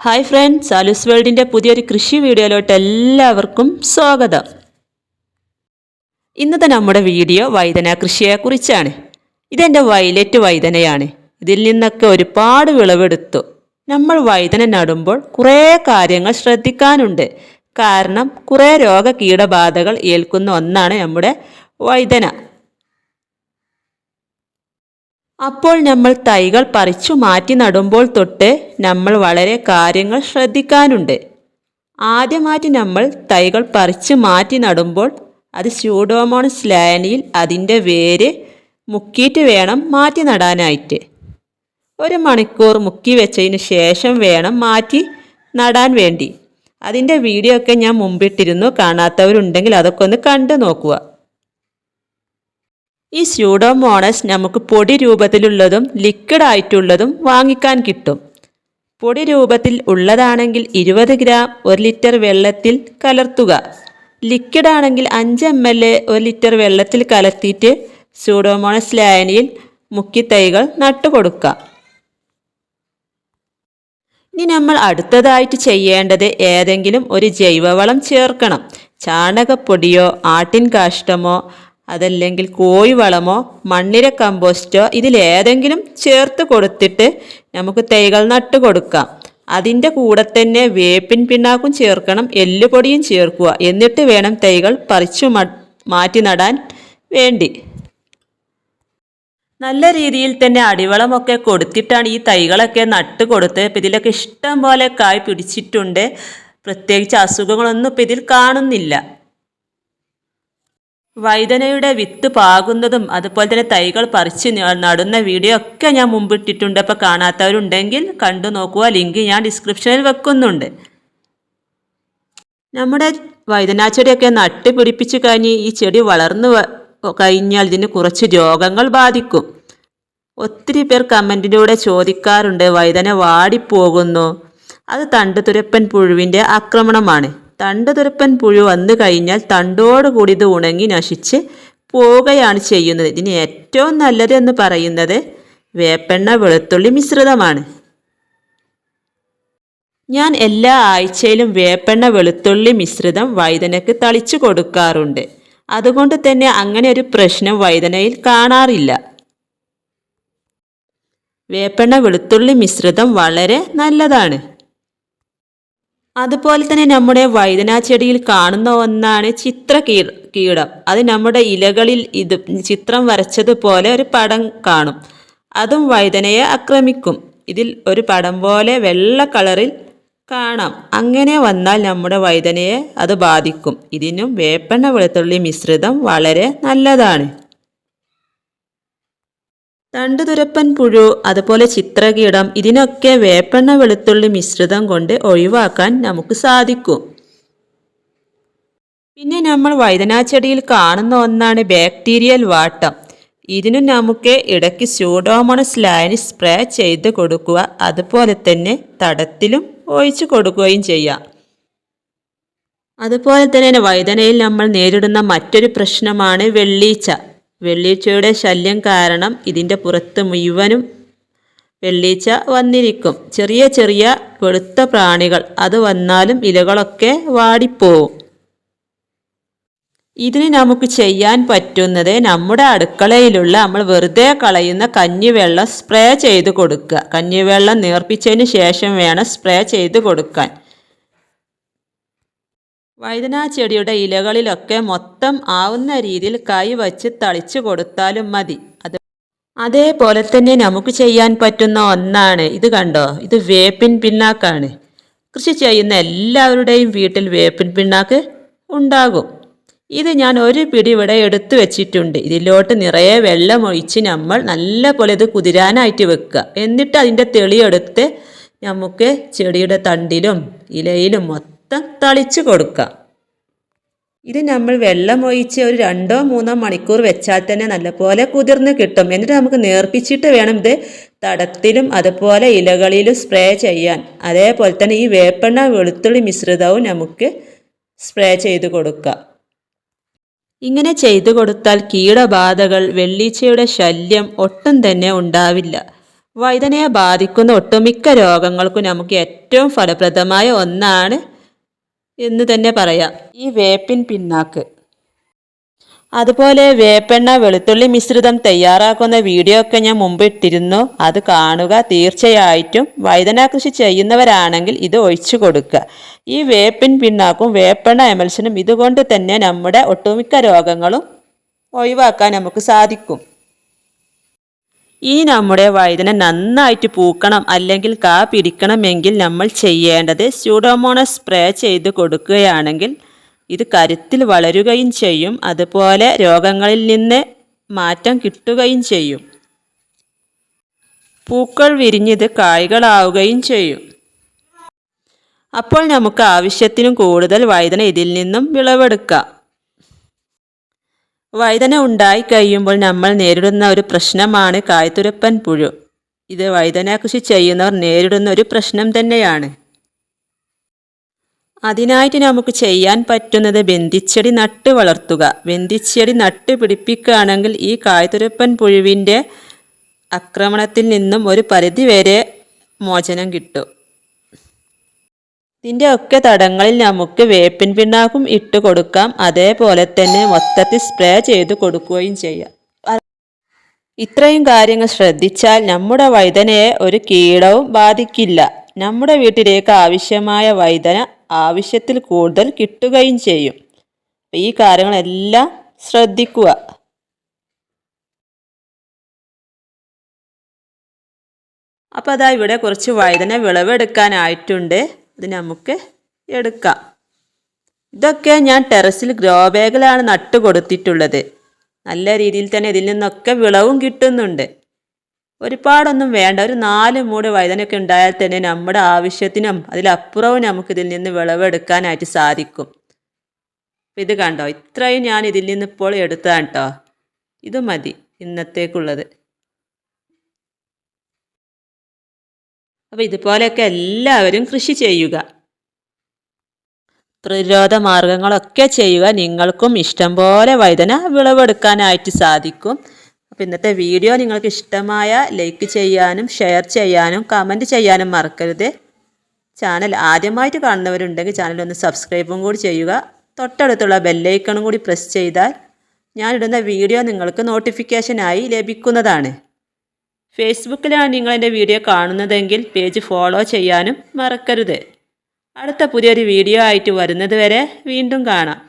Hi friends, ആലൂസ് വേൾഡിൻ്റെ പുതിയൊരു കൃഷി വീഡിയോയിലോട്ട് എല്ലാവർക്കും സ്വാഗതം. ഇന്നത്തെ നമ്മുടെ വീഡിയോ വഴുതന കൃഷിയെക്കുറിച്ചാണ്. ഇതെൻ്റെ വയലറ്റ് വഴുതനയാണ്. ഇതിൽ നിന്നൊക്കെ ഒരുപാട് വിളവെടുത്തു. നമ്മൾ വഴുതന നടുമ്പോൾ കുറേ കാര്യങ്ങൾ ശ്രദ്ധിക്കാനുണ്ട്. കാരണം കുറേ രോഗകീടബാധകൾ ഏൽക്കുന്ന ഒന്നാണ് നമ്മുടെ വഴുതന. അപ്പോൾ നമ്മൾ തൈകൾ പറിച്ചു മാറ്റി നടുമ്പോൾ തൊട്ട് നമ്മൾ വളരെ കാര്യങ്ങൾ ശ്രദ്ധിക്കാനുണ്ട്. ആദ്യമായിട്ട് നമ്മൾ തൈകൾ പറിച്ചു മാറ്റി നടുമ്പോൾ അത് സ്യൂഡോമോണസ് ലായനിയിൽ അതിൻ്റെ വേര് മുക്കിയിട്ട് വേണം മാറ്റി നടാനായിട്ട്. 1 മണിക്കൂർ മുക്കി വെച്ചതിന് ശേഷം വേണം മാറ്റി നടാൻ വേണ്ടി. അതിൻ്റെ വീഡിയോ ഒക്കെ ഞാൻ മുമ്പിട്ടിരുന്നു. കാണാത്തവരുണ്ടെങ്കിൽ അതൊക്കെ ഒന്ന് കണ്ടു നോക്കുക. ഈ സ്യൂഡോമോണസ് നമുക്ക് പൊടി രൂപത്തിലുള്ളതും ലിക്വിഡ് ആയിട്ടുള്ളതും വാങ്ങിക്കാൻ കിട്ടും. പൊടി രൂപത്തിൽ ഉള്ളതാണെങ്കിൽ 20 ഗ്രാം 1 ലിറ്റർ വെള്ളത്തിൽ കലർത്തുക. ലിക്വിഡ് ആണെങ്കിൽ 5 ml 1 ലിറ്റർ വെള്ളത്തിൽ കലർത്തിയിട്ട് സ്യൂഡോമോണസ് ലായനിയിൽ മുക്കി തൈകൾ നട്ടുകൊടുക്കുക. ഇനി നമ്മൾ അടുത്തതായിട്ട് ചെയ്യേണ്ടത് ഏതെങ്കിലും ഒരു ജൈവവളം ചേർക്കണം. ചാണകപ്പൊടിയോ ആട്ടിൻ കാഷ്ടമോ അതല്ലെങ്കിൽ കോഴിവളമോ മണ്ണിര കമ്പോസ്റ്റോ ഇതിലേതെങ്കിലും ചേർത്ത് കൊടുത്തിട്ട് നമുക്ക് തൈകൾ നട്ടു കൊടുക്കാം. അതിൻ്റെ കൂടെ തന്നെ വേപ്പിൻ പിണ്ണാക്കും ചേർക്കണം, എല്ലുപൊടിയും ചേർക്കുക. എന്നിട്ട് വേണം തൈകൾ പറിച്ചു മാറ്റി നടാൻ വേണ്ടി. നല്ല രീതിയിൽ തന്നെ അടിവളമൊക്കെ കൊടുത്തിട്ടാണ് ഈ തൈകളൊക്കെ നട്ട് കൊടുത്ത്. ഇപ്പം ഇതിലൊക്കെ ഇഷ്ടം പോലെ കായ് പിടിച്ചിട്ടുണ്ട്. പ്രത്യേകിച്ച് അസുഖങ്ങളൊന്നും ഇപ്പം ഇതിൽ കാണുന്നില്ല. വഴുതനയുടെ വിത്ത് പാകുന്നതും അതുപോലെ തന്നെ തൈകൾ പറിച്ച് നടുന്ന വീഡിയോ ഒക്കെ ഞാൻ മുമ്പിട്ടിട്ടുണ്ട്. അപ്പോൾ കാണാത്തവരുണ്ടെങ്കിൽ കണ്ടു നോക്കുക. ലിങ്ക് ഞാൻ ഡിസ്ക്രിപ്ഷനിൽ വെക്കുന്നുണ്ട്. നമ്മുടെ വഴുതന ചെടിയൊക്കെ നട്ട് പിടിപ്പിച്ച് കഴിഞ്ഞ് ഈ ചെടി വളർന്നു കഴിഞ്ഞാൽ ഇതിന് കുറച്ച് രോഗങ്ങൾ ബാധിക്കും. ഒത്തിരി പേർ കമൻറ്റിലൂടെ ചോദിക്കാറുണ്ട്, വഴുതന വാടിപ്പോകുന്നു. അത് തണ്ടുതുരപ്പൻ പുഴുവിൻ്റെ ആക്രമണമാണ്. തണ്ടുതുരപ്പൻ പുഴു വന്നു കഴിഞ്ഞാൽ തണ്ടോടുകൂടി ഇത് ഉണങ്ങി നശിച്ച് പോവുകയാണ് ചെയ്യുന്നത്. ഇതിന് ഏറ്റവും നല്ലത് എന്ന് പറയുന്നത് വേപ്പെണ്ണ വെളുത്തുള്ളി മിശ്രിതമാണ്. ഞാൻ എല്ലാ ആഴ്ചയിലും വേപ്പെണ്ണ വെളുത്തുള്ളി മിശ്രിതം വഴുതനയ്ക്ക് തളിച്ചു കൊടുക്കാറുണ്ട്. അതുകൊണ്ട് തന്നെ അങ്ങനെ ഒരു പ്രശ്നം വഴുതനയിൽ കാണാറില്ല. വേപ്പെണ്ണ വെളുത്തുള്ളി മിശ്രിതം വളരെ നല്ലതാണ്. അതുപോലെ തന്നെ നമ്മുടെ വഴുതന ചെടിയിൽ കാണുന്ന ഒന്നാണ് കീടം. അത് നമ്മുടെ ഇലകളിൽ ഇത് ചിത്രം വരച്ചതുപോലെ ഒരു പടം കാണും. അതും വഴുതനയെ ആക്രമിക്കും. ഇതിൽ ഒരു പടം പോലെ വെള്ള കളറിൽ കാണാം. അങ്ങനെ വന്നാൽ നമ്മുടെ വഴുതനയെ അത് ബാധിക്കും. ഇതിനും വേപ്പെണ്ണ വെളുത്തുള്ളി മിശ്രിതം വളരെ നല്ലതാണ്. തണ്ടുതുരപ്പൻ പുഴു അതുപോലെ ചിത്രകീടം ഇതിനൊക്കെ വേപ്പെണ്ണ വെളുത്തുള്ളി മിശ്രിതം കൊണ്ട് ഒഴിവാക്കാൻ നമുക്ക് സാധിക്കും. പിന്നെ നമ്മൾ വഴുതന ചെടിയിൽ കാണുന്ന ഒന്നാണ് ബാക്ടീരിയൽ വാട്ടം. ഇതിനും നമുക്ക് ഇടയ്ക്ക് സ്യൂഡോമോണസ് ലായനി സ്പ്രേ ചെയ്ത് കൊടുക്കുക. അതുപോലെ തന്നെ തടത്തിലും ഒഴിച്ചു കൊടുക്കുകയും ചെയ്യാം. അതുപോലെ തന്നെ വഴുതനയിൽ നമ്മൾ നേരിടുന്ന മറ്റൊരു പ്രശ്നമാണ് വെള്ളീച്ച. വെള്ളീച്ചയുടെ ശല്യം കാരണം ഇതിൻ്റെ പുറത്ത് മുഴുവനും വെള്ളീച്ച വന്നിരിക്കും. ചെറിയ ചെറിയ വെളുത്ത പ്രാണികൾ അത് വന്നാലും ഇലകളൊക്കെ വാടിപ്പോവും. ഇതിന് നമുക്ക് ചെയ്യാൻ പറ്റുന്നത് നമ്മുടെ അടുക്കളയിലുള്ള നമ്മൾ വെറുതെ കളയുന്ന കഞ്ഞിവെള്ളം സ്പ്രേ ചെയ്ത് കൊടുക്കുക. കഞ്ഞിവെള്ളം നേർപ്പിച്ചതിന് ശേഷം വേണം സ്പ്രേ ചെയ്ത് കൊടുക്കാൻ. വഴുതന ചെടിയുടെ ഇലകളിലൊക്കെ മൊത്തം ആവുന്ന രീതിയിൽ കൈ വച്ച് തളിച്ചു കൊടുത്താലും മതി. അതേപോലെ തന്നെ നമുക്ക് ചെയ്യാൻ പറ്റുന്ന ഒന്നാണ് ഇത്. കണ്ടോ, ഇത് വേപ്പിൻ പിണ്ണാക്കാണ്. കൃഷി ചെയ്യുന്ന എല്ലാവരുടെയും വീട്ടിൽ വേപ്പിൻ പിണ്ണാക്ക് ഉണ്ടാകും. ഇത് ഞാൻ ഒരു പിടി ഇവിടെ എടുത്തു വെച്ചിട്ടുണ്ട്. ഇതിലോട്ട് നിറയെ വെള്ളം ഒഴിച്ച് നമ്മൾ നല്ല പോലെ ഇത് കുതിരാനായിട്ട് വെക്കുക. എന്നിട്ട് അതിൻ്റെ തെളിയെടുത്ത് നമുക്ക് ചെടിയുടെ തണ്ടിലും ഇലയിലും മൊത്തം തളിച്ചു കൊടുക്കാം. ഇത് നമ്മൾ വെള്ളം ഒഴിച്ച് ഒരു 2-3 മണിക്കൂർ വെച്ചാൽ തന്നെ നല്ലപോലെ കുതിർന്ന് കിട്ടും. എന്നിട്ട് നമുക്ക് നേർപ്പിച്ചിട്ട് വേണം ഇത് തടത്തിലും അതുപോലെ ഇലകളിലും സ്പ്രേ ചെയ്യാൻ. അതേപോലെ തന്നെ ഈ വേപ്പെണ്ണ വെളുത്തുള്ളി മിശ്രിതവും നമുക്ക് സ്പ്രേ ചെയ്ത് കൊടുക്കാം. ഇങ്ങനെ ചെയ്തു കൊടുത്താൽ കീടബാധകൾ വെള്ളീച്ചയുടെ ശല്യം ഒട്ടും തന്നെ ഉണ്ടാവില്ല. വഴുതനയെ ബാധിക്കുന്ന ഒട്ടുമിക്ക രോഗങ്ങൾക്കും നമുക്ക് ഏറ്റവും ഫലപ്രദമായ ഒന്നാണ് എന്ന് തന്നെ പറയാം ഈ വേപ്പിൻ പിണ്ണാക്ക്. അതുപോലെ വേപ്പെണ്ണ വെളുത്തുള്ളി മിശ്രിതം തയ്യാറാക്കുന്ന വീഡിയോ ഒക്കെ ഞാൻ മുമ്പ് ഇട്ടിരുന്നു. അത് കാണുക. തീർച്ചയായിട്ടും വഴുതന കൃഷി ചെയ്യുന്നവരാണെങ്കിൽ ഇത് ഒഴിച്ചു കൊടുക്കുക. ഈ വേപ്പിൻ പിണ്ണാക്കും വേപ്പെണ്ണ എമൽഷനും ഇതുകൊണ്ട് തന്നെ നമ്മുടെ ഒട്ടുമിക്ക രോഗങ്ങളും ഒഴിവാക്കാൻ നമുക്ക് സാധിക്കും. ഈ നമ്മുടെ വഴുതന നന്നായിട്ട് പൂക്കണം അല്ലെങ്കിൽ കാ പിടിക്കണമെങ്കിൽ നമ്മൾ ചെയ്യേണ്ടത് സ്യൂഡോമോണസ് സ്പ്രേ ചെയ്ത് കൊടുക്കുകയാണെങ്കിൽ ഇത് കരുത്തിൽ വളരുകയും ചെയ്യും. അതുപോലെ രോഗങ്ങളിൽ നിന്ന് മാറ്റം കിട്ടുകയും ചെയ്യും. പൂക്കൾ വിരിഞ്ഞത് കായ്കളാവുകയും ചെയ്യും. അപ്പോൾ നമുക്ക് ആവശ്യത്തിനും കൂടുതൽ വഴുതന ഇതിൽ നിന്നും വിളവെടുക്കാം. വഴുതന ഉണ്ടായി കഴിയുമ്പോൾ നമ്മൾ നേരിടുന്ന ഒരു പ്രശ്നമാണ് കായ്തുരപ്പൻ പുഴു. ഇത് വഴുതന കൃഷി ചെയ്യുന്നവർ നേരിടുന്ന ഒരു പ്രശ്നം തന്നെയാണ്. അതിനായിട്ട് നമുക്ക് ചെയ്യാൻ പറ്റുന്നത് ബന്ധിച്ചെടി നട്ട് വളർത്തുക. ബന്ധിച്ചെടി നട്ട് പിടിപ്പിക്കുകയാണെങ്കിൽ ഈ കായ്തുരപ്പൻ പുഴുവിൻ്റെ ആക്രമണത്തിൽ നിന്നും ഒരു പരിധിവരെ മോചനം കിട്ടും. ഇതിൻ്റെ ഒക്കെ തടങ്ങളിൽ നമുക്ക് വേപ്പിൻ പിണ്ണാക്കും ഇട്ട് കൊടുക്കാം. അതേപോലെ തന്നെ മൊത്തത്തിൽ സ്പ്രേ ചെയ്ത് കൊടുക്കുകയും ചെയ്യാം. ഇത്രയും കാര്യങ്ങൾ ശ്രദ്ധിച്ചാൽ നമ്മുടെ വഴുതനയെ ഒരു കീടവും ബാധിക്കില്ല. നമ്മുടെ വീട്ടിലേക്ക് ആവശ്യമായ വഴുതന ആവശ്യത്തിൽ കൂടുതൽ കിട്ടുകയും ചെയ്യും. ഈ കാര്യങ്ങളെല്ലാം ശ്രദ്ധിക്കുക. അപ്പോൾ അതാ ഇവിടെ കുറച്ച് വഴുതന വിളവെടുക്കാനായിട്ടുണ്ട്. അത് നമുക്ക് എടുക്കാം. ഇതൊക്കെ ഞാൻ ടെറസിൽ ഗ്രോ ബാഗിലാണ് നട്ടു കൊടുത്തിട്ടുള്ളത്. നല്ല രീതിയിൽ തന്നെ ഇതിൽ നിന്നൊക്കെ വിളവും കിട്ടുന്നുണ്ട്. ഒരുപാടൊന്നും വേണ്ട. ഒരു 4 മൂട് വഴുതനയൊക്കെ ഉണ്ടായാൽ തന്നെ നമ്മുടെ ആവശ്യത്തിനും അതിലപ്പുറവും നമുക്കിതിൽ നിന്ന് വിളവെടുക്കാനായിട്ട് സാധിക്കും. ഇത് കണ്ടോ, ഇത്രയും ഞാൻ ഇതിൽ നിന്ന് ഇപ്പോൾ എടുത്തതാണ് കേട്ടോ. ഇത് മതി ഇന്നത്തേക്കുള്ളത്. അപ്പോൾ ഇതുപോലെയൊക്കെ എല്ലാവരും കൃഷി ചെയ്യുക. പ്രതിരോധ മാർഗങ്ങളൊക്കെ ചെയ്യുക. നിങ്ങൾക്കും ഇഷ്ടം പോലെ വഴുതന വിളവെടുക്കാനായിട്ട് സാധിക്കും. അപ്പോൾ ഇന്നത്തെ വീഡിയോ നിങ്ങൾക്ക് ഇഷ്ടമായ ലൈക്ക് ചെയ്യാനും ഷെയർ ചെയ്യാനും കമൻറ്റ് ചെയ്യാനും മറക്കരുത്. ചാനൽ ആദ്യമായിട്ട് കാണുന്നവരുണ്ടെങ്കിൽ ചാനലൊന്ന് സബ്സ്ക്രൈബും കൂടി ചെയ്യുക. തൊട്ടടുത്തുള്ള ബെല്ലൈക്കണും കൂടി പ്രസ് ചെയ്താൽ ഞാനിടുന്ന വീഡിയോ നിങ്ങൾക്ക് നോട്ടിഫിക്കേഷനായി ലഭിക്കുന്നതാണ്. ഫേസ്ബുക്കിലാണ് നിങ്ങളെൻ്റെ വീഡിയോ കാണുന്നതെങ്കിൽ പേജ് ഫോളോ ചെയ്യാനും മറക്കരുത്. അടുത്ത പുതിയൊരു വീഡിയോ ആയിട്ട് വരുന്നത് വരെ വീണ്ടും കാണാം.